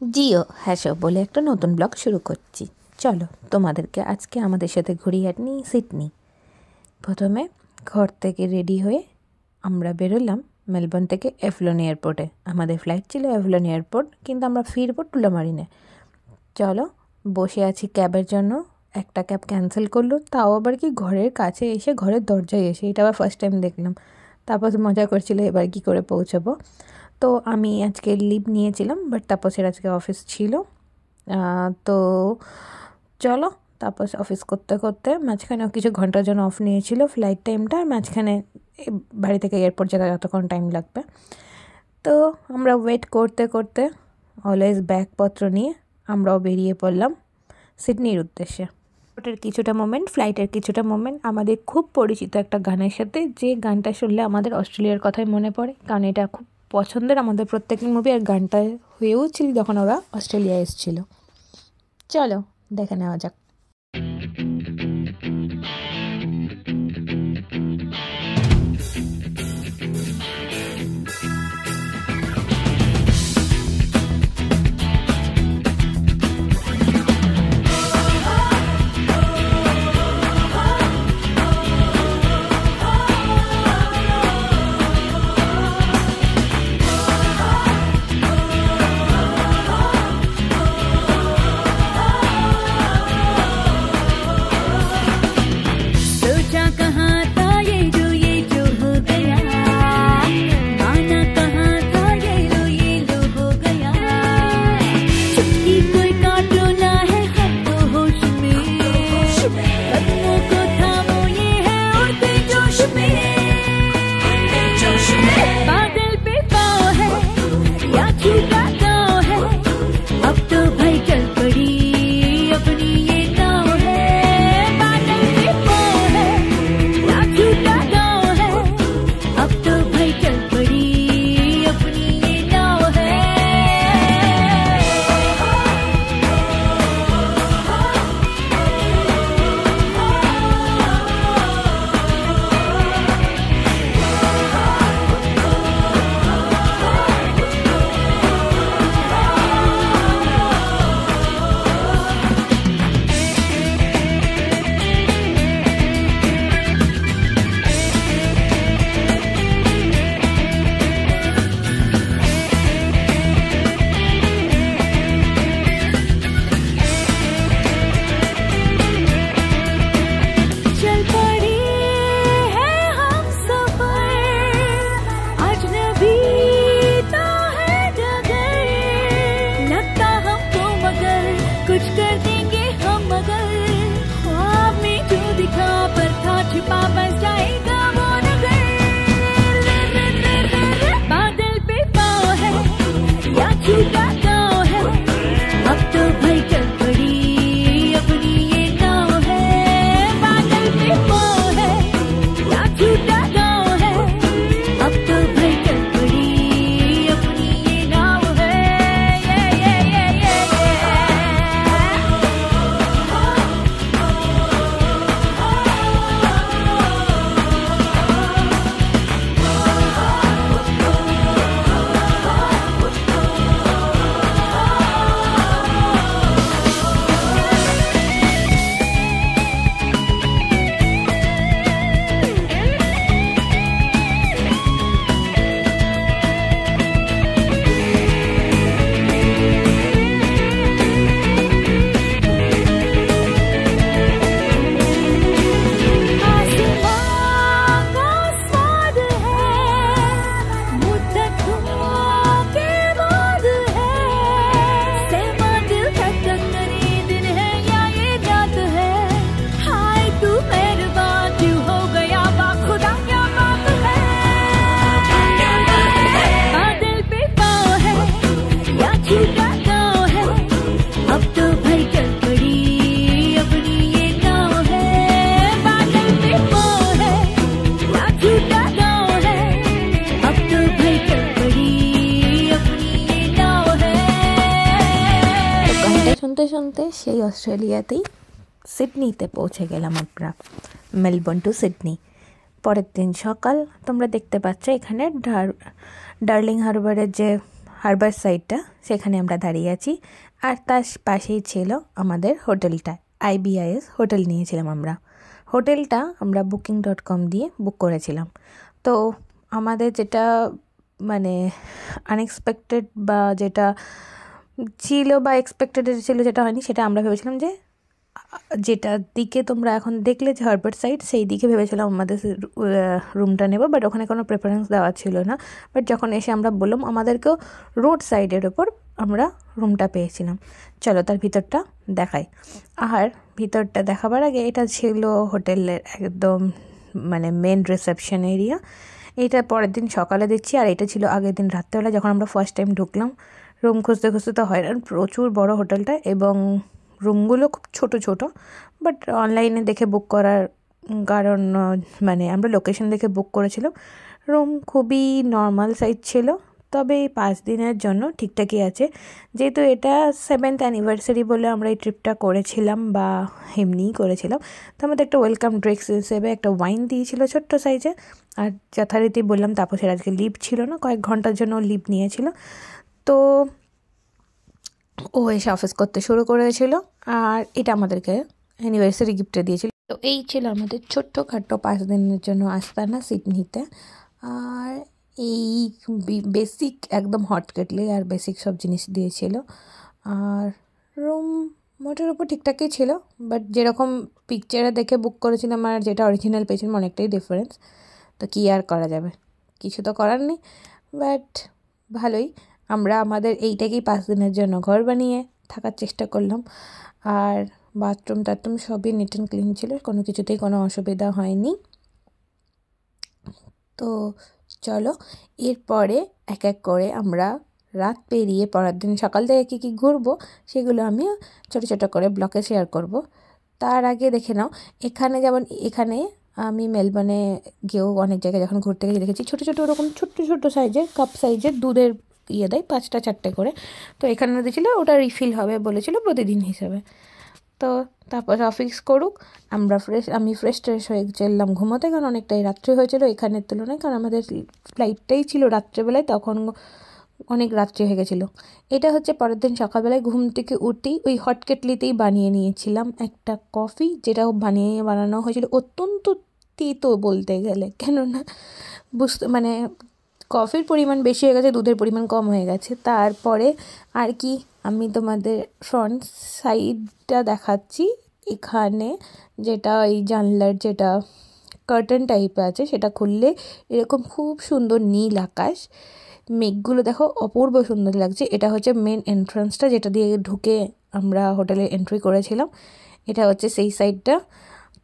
জিও হ্যাশো বলে একটা নতুন ব্লগ শুরু করছি। চলো তোমাদেরকে আজকে আমাদের সাথে ঘুরিয়ে নিই সিডনি। প্রথমে ঘর থেকে রেডি হয়ে আমরা বেরোলাম মেলবোর্ন থেকে এভলন এয়ারপোর্টে। আমাদের ফ্লাইট ছিল এভলন এয়ারপোর্ট, কিন্তু আমরা ফিরবো টুলামারিনে। চলো বসে আছি ক্যাবের জন্য, একটা ক্যাব ক্যান্সেল করলো, তাও আবার কি ঘরের কাছে এসে, ঘরের দরজায় এসে। এটা আবার ফার্স্ট টাইম দেখলাম। তারপর মজা করছিল এবার কি করে পৌঁছাবো। তো আমি আজকে লিভ নিয়েছিলাম, বাট তাপসের আজকে অফিস ছিল। তো চলো তাপস অফিস করতে করতে মাঝখানেও কিছু ঘন্টার জন্য অফ নিয়েছিল ফ্লাইট টাইমটা, আর মাঝখানে বাড়ি থেকে এয়ারপোর্ট যেতে যতক্ষণ টাইম লাগবে। তো আমরা ওয়েট করতে করতে অলওয়েজ ব্যাগপত্র নিয়ে আমরাও বেরিয়ে পড়লাম সিডনির উদ্দেশ্যে। এয়ারপোর্টের কিছুটা মোমেন্ট, ফ্লাইটের কিছুটা মোমেন্ট আমাদের খুব পরিচিত একটা গানের সাথে, যে গানটা শুনলে আমাদের অস্ট্রেলিয়ার কথাই মনে পড়ে, কারণ এটা খুব পছন্দের আমাদের প্রত্যেকের মুভি, আর গানটা হয়েও ছিল যখন ওরা অস্ট্রেলিয়া এসেছিল। চলো দেখে নেওয়া যাক। শুনতে শুনতে সেই অস্ট্রেলিয়াতেই সিডনিতে পৌঁছে গেলাম আমরা, মেলবোর্ন টু সিডনি। পরের দিন সকাল তোমরা দেখতে পাচ্ছ এখানে ডার্লিং হারবারের যে হারবার সাইডটা, সেখানে আমরা দাঁড়িয়ে আছি। আর তার পাশেই ছিল আমাদের হোটেলটা, IBIS হোটেল নিয়েছিলাম আমরা। হোটেলটা আমরা booking.com দিয়ে বুক করেছিলাম। তো আমাদের যেটা মানে আনএক্সপেক্টেড বা যেটা ছিল বা এক্সপেক্টেড ছিল যেটা হয়নি, সেটা আমরা ভেবেছিলাম যে যেটা দিকে তোমরা এখন দেখলে যে হারবার সাইড, সেই দিকে ভেবেছিলাম আমাদের রুমটা নেব, বাট ওখানে কোনো প্রেফারেন্স দেওয়া ছিল না। বাট যখন এসে আমরা বললাম, আমাদেরকেও রোড সাইডের ওপর আমরা রুমটা পেয়েছিলাম। চলো তার ভিতরটা দেখাই। আর ভিতরটা দেখাবার আগে, এটা ছিল হোটেলের একদম মানে মেন রিসেপশন এরিয়া। এটা পরের দিন সকালে দিচ্ছি, আর এটা ছিল আগের দিন রাত্রেবেলা যখন আমরা ফার্স্ট টাইম ঢুকলাম। রুম খুঁজতে খুঁজতে তো হয়রান, প্রচুর বড় হোটেলটা, এবং রুমগুলো খুব ছোট ছোট। বাট অনলাইনে দেখে বুক করার কারণ মানে আমরা লোকেশন দেখে বুক করেছিলাম। রুম খুবই নর্মাল সাইজ ছিল, তবে এই 5 দিনের জন্য ঠিকঠাকই আছে। যেহেতু এটা 7th অ্যানিভার্সারি বলে আমরা এই ট্রিপটা করেছিলাম, বা এমনিই করেছিলাম। তো আমাদের একটা ওয়েলকাম ড্রিঙ্কস হিসেবে একটা ওয়াইন দিয়েছিল ছোট্ট সাইজে। আর যথারীতি বললাম, তাপসের আজকে লিভ ছিল না, কয়েক ঘন্টার জন্য লিভ নিয়েছিল। তো ও এসে অফিস করতে শুরু করেছিল, আর এটা আমাদেরকে অ্যানিভার্সারি গিফটে দিয়েছিল। তো এই ছিল আমাদের ছোট্টখাট্টো 5 দিনের জন্য আস্তানা সিডনিতে। আর এই বেসিক একদম হট কেটলি আর বেসিক সব জিনিস দিয়েছিল। আর রুম মোটের উপর ঠিকঠাকই ছিল, বাট যেরকম পিকচারে দেখে বুক করেছিলাম আর যেটা অরিজিনাল পেয়েছিলাম অনেকটাই ডিফারেন্স। তো কী আর করা যাবে, কিছু তো করার নেই। বাট ভালোই, আমরা আমাদের এইটাকেই 5 দিনের জন্য ঘর বানিয়ে থাকার চেষ্টা করলাম। আর বাথরুম টাথরুম সবই নিট অ্যান্ড ক্লিন ছিল, কোনো কিছুতেই কোনো অসুবিধা হয়নি। তো চলো এরপরে এক এক করে আমরা রাত পেরিয়ে পরের দিন সকাল থেকে কী কী ঘুরবো সেগুলো আমি ছোটো ছোটো করে ব্লগে শেয়ার করব। তার আগে দেখে নাও, এখানে যেমন এখানে আমি মেলবোর্নে গিয়েও অনেক জায়গায় যখন ঘুরতে গেছি দেখেছি ছোটো ছোটো ওরকম ছোট্টো ছোট্টো সাইজের কাপ সাইজের দুধের দেয় 5টা 4টে করে। তো এখানে দিয়েছিল ওটা রিফিল হবে বলেছিল প্রতিদিন হিসেবে। তো তারপর অফিস করুক, আমি ফ্রেশ ট্রেশ হয়ে চললাম ঘুমোতে, কারণ অনেকটাই রাত্রি হয়েছিল এখানের তুলনায়, কারণ আমাদের ফ্লাইটটাই ছিল রাত্রেবেলায়, তখন অনেক রাত্রি হয়ে গেছিলো। এটা হচ্ছে পরের দিন সকালবেলায় ঘুম থেকে উঠেই ওই হট কেটলিতেই বানিয়ে নিয়েছিলাম একটা কফি, যেটা বানানো হয়েছিল অত্যন্ত তেতো বলতে গেলে, কেননা মানে কফির পরিমাণ বেশি হয়ে গেছে, দুধের পরিমাণ কম হয়ে গেছে। তারপরে আর কি, আমি তোমাদের ফ্রন্ট সাইডটা দেখাচ্ছি। এখানে যেটা এই জানলার যেটা কার্টেন টাইপের আছে, সেটা খুললে এরকম খুব সুন্দর নীল আকাশ, মেঘগুলো দেখো অপূর্ব সুন্দর লাগছে। এটা হচ্ছে মেন এন্ট্রান্সটা, যেটা দিয়ে ঢুকে আমরা হোটেলে এন্ট্রি করেছিলাম। এটা হচ্ছে সেই সাইডটা।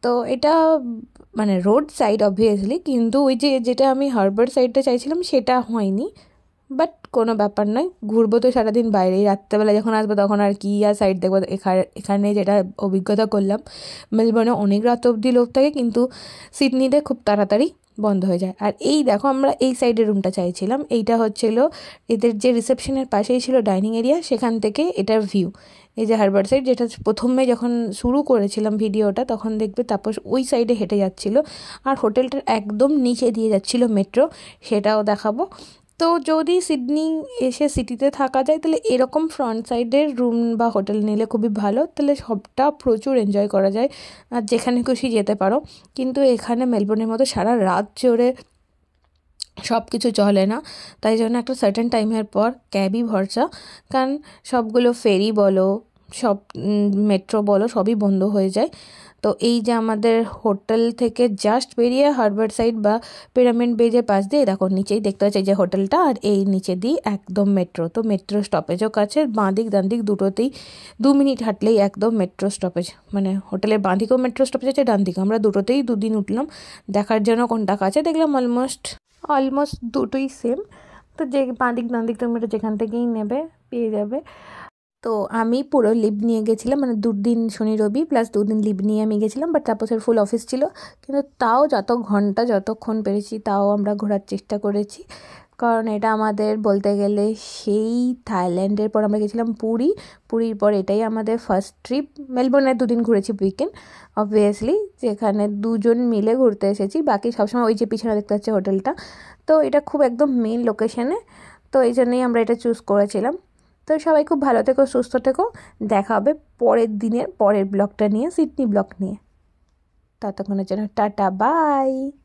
তো এটা মানে রোড সাইড অবভিয়াসলি, কিন্তু ওই যেটা আমি হারবার সাইডটা চাইছিলাম সেটা হয়নি। বাট কোনো ব্যাপার নয়, ঘুরবো তো সারাদিন বাইরেই, রাত্রেবেলা যখন আসবো তখন আর কি আর সাইড দেখবো। এখানে যেটা অভিজ্ঞতা করলাম, মেলবোর্নে অনেক রাত অবধি লোক থাকে, কিন্তু সিডনিতে খুব তাড়াতাড়ি বন্ধ হয়ে যায়। আর এই দেখো, আমরা এই সাইডের রুমটা চাইছিলাম। এইটা হচ্ছিল এদের যে রিসেপশনের পাশেই ছিল ডাইনিং এরিয়া, সেখান থেকে এটার ভিউ। এই যে হারবার সাইড, যেটা প্রথমে যখন শুরু করেছিলাম ভিডিওটা তখন দেখবে, তারপর ওই সাইডে হেঁটে যাচ্ছিলো, আর হোটেলটার একদম নিচে দিয়ে যাচ্ছিলো মেট্রো, সেটাও দেখাবো। তো যদি সিডনি এসে সিটিতে থাকা যায়, তাহলে এরকম ফ্রন্ট সাইডের রুম বা হোটেল নিলে খুবই ভালো, তাহলে সবটা প্রচুর এনজয় করা যায়, আর যেখানে খুশি যেতে পারো। কিন্তু এখানে মেলবোর্নের মতো সারা রাত জোরে সব কিছু চলে না, তাই জন্য একটা সার্টেন টাইমের পর ক্যাবই ভরসা, কারণ সবগুলো ফেরি বলো, সব মেট্রো বলো, সবই বন্ধ হয়ে যায়। তো এই যে আমাদের হোটেল থেকে জাস্ট বেরিয়ে হারবার সাইড বা পিরামিড বেজের পাশ দিয়ে দেখো নিচেই দেখতে পাচ্ছি যে হোটেলটা, আর এই নিচে দিয়ে একদম মেট্রো। তো মেট্রো স্টপেজও কাছে, বাঁ দিক ডান দিক দুটোতেই 2 মিনিট হাঁটলেই একদম মেট্রো স্টপেজ, মানে হোটেলের বাঁ দিকেও মেট্রো স্টপেজ আছে, ডান দিকে। আমরা দুটোতেই 2 দিন উঠলাম দেখার জন্য কোনটা কাছে, দেখলাম অলমোস্ট দুটোই সেম। তো যে বাঁ দিক ডান দিক তুমি যেখান থেকেই নেবে পেয়ে যাবে। তো আমি পুরো লিভ নিয়ে গেছিলাম, মানে 2 দিন শনি রবি প্লাস 2 দিন লিভ নিয়ে আমি গেছিলাম। বাট তাপসের ফুল অফিস ছিল, কিন্তু তাও যতক্ষণ পেরেছি তাও আমরা ঘোরার চেষ্টা করেছি, কারণ এটা আমাদের বলতে গেলে সেই থাইল্যান্ডের পর আমরা গেছিলাম পুরীর পর এটাই আমাদের ফার্স্ট ট্রিপ। মেলবোর্নে 2 দিন ঘুরেছি উইকেন্ড অবভিয়াসলি, যেখানে 2 জন মিলে ঘুরতে এসেছি, বাকি সবসময় ওই যে পিছনে দেখতে পাচ্ছে হোটেলটা। তো এটা খুব একদম মেন লোকেশনে। তো এই জন্যই আমরা এটা চুজ করেছিলাম। তো সবাই খুব ভালো থেকো, সুস্থ থেকো। দেখা হবে পরের দিনের পরের ব্লগটা নিয়ে, সিডনি ব্লগ নিয়ে। ততক্ষণের জন্য টাটা, বাই।